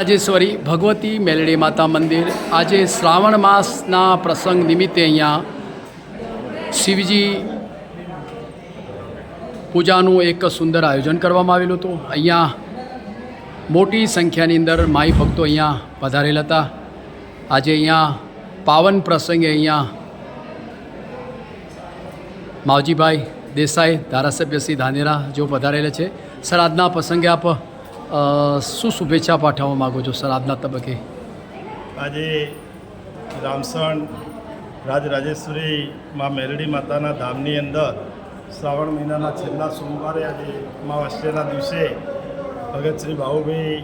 રાજેશ્વરી ભગવતી મેલડી માતા મંદિર આજે શ્રાવણ માસના પ્રસંગ નિમિત્તે અહીંયા શિવજી પૂજાનું એક સુંદર આયોજન કરવામાં આવેલું હતું। અહીંયા મોટી સંખ્યાની અંદર માઈ ભક્તો અહીંયા પધારેલા હતા। આજે અહીંયા પાવન પ્રસંગે અહીંયા માવજીભાઈ દેસાઈ ધારાસભ્ય શ્રી ધાનેરા જેઓ પધારેલા છે। સર, આજના પ્રસંગે આપ શું શુભેચ્છા પાઠવવા માગો છો સર આજના તબક્કે? આજે રામસણ રાજરાજેશ્વરી માં મેલડી માતાના ધામની અંદર શ્રાવણ મહિનાના છેલ્લા સોમવારે આજે અમાવસ્યાના દિવસે ભગત શ્રી બાહુભાઈ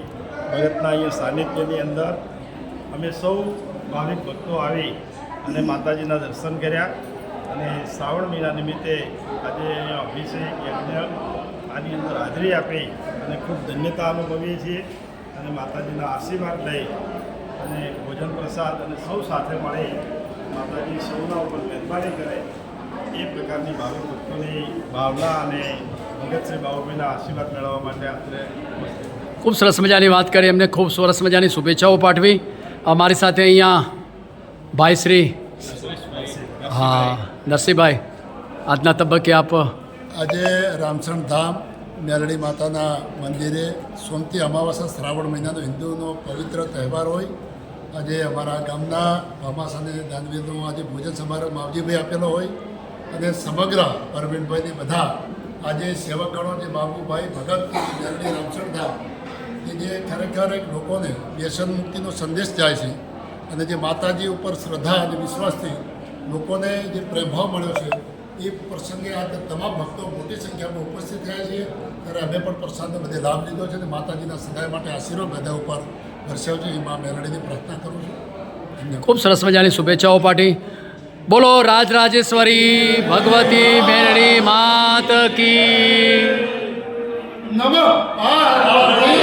ભગતના અહીંયા સાનિધ્યની અંદર અમે સૌ ભાવિક ભક્તો આવી અને માતાજીના દર્શન કર્યા અને શ્રાવણ મહિના નિમિત્તે આજે અહીંયા અભિષેક યજ્ઞ આની અંદર હાજરી આપી અને ખૂબ ધન્યતા અનુભવીએ છીએ અને માતાજીના આશીર્વાદ લઈ અને ભોજન પ્રસાદ અને સૌ સાથે મળી માતાજી સૌના ઉપર મહેરબાની કરે એ પ્રકારની ભાવિક ભક્તોની ભાવના અને ભગત શ્રી બાહુભાઈના આશીર્વાદ મેળવવા માટે આપણે ખૂબ સરસ મજાની વાત કરી, એમને ખૂબ સરસ મજાની શુભેચ્છાઓ પાઠવી। અમારી સાથે અહીંયા ભાઈ શ્રી નરસિંહભાઈ, આજના તબક્કે આપ આજે રામસણ ધામ મેલડી માતાના મંદિરે સોમતી અમાવાસા શ્રાવણ મહિનાનો હિન્દુનો પવિત્ર તહેવાર હોય આજે અમારા ગામના ભામાસ અને દાનવીરનો આજે ભોજન સમારોહ માવજીભાઈ આપેલો હોય અને સમગ્ર પરવીનભાઈની બધા આજે સેવકગણો જે બાબુભાઈ ભગત મેલડી રામસણ ધામ કે જે ખરેખર એક લોકોને વ્યસન મુક્તિનો સંદેશ જાય છે અને જે માતાજી ઉપર શ્રદ્ધા અને વિશ્વાસથી લોકોને જે પ્રેમભાવ મળ્યો છે એ પ્રસંગે આજે તમામ ભક્તો મોટી સંખ્યામાં ઉપસ્થિત થયા છીએ ત્યારે અમે પણ પ્રસાદનો બધે લાભ લીધો છે અને માતાજીના સદાય માટે આશીર્વાદ બધા ઉપર વરસાવજો એ મા મેલડીની પ્રાર્થના કરું છું। ખૂબ સરસ મજાની શુભેચ્છાઓ પાઠવી। બોલો રાજરાજેશ્વરી ભગવતી મેલડી માત કી નમઃ પાર્વતી।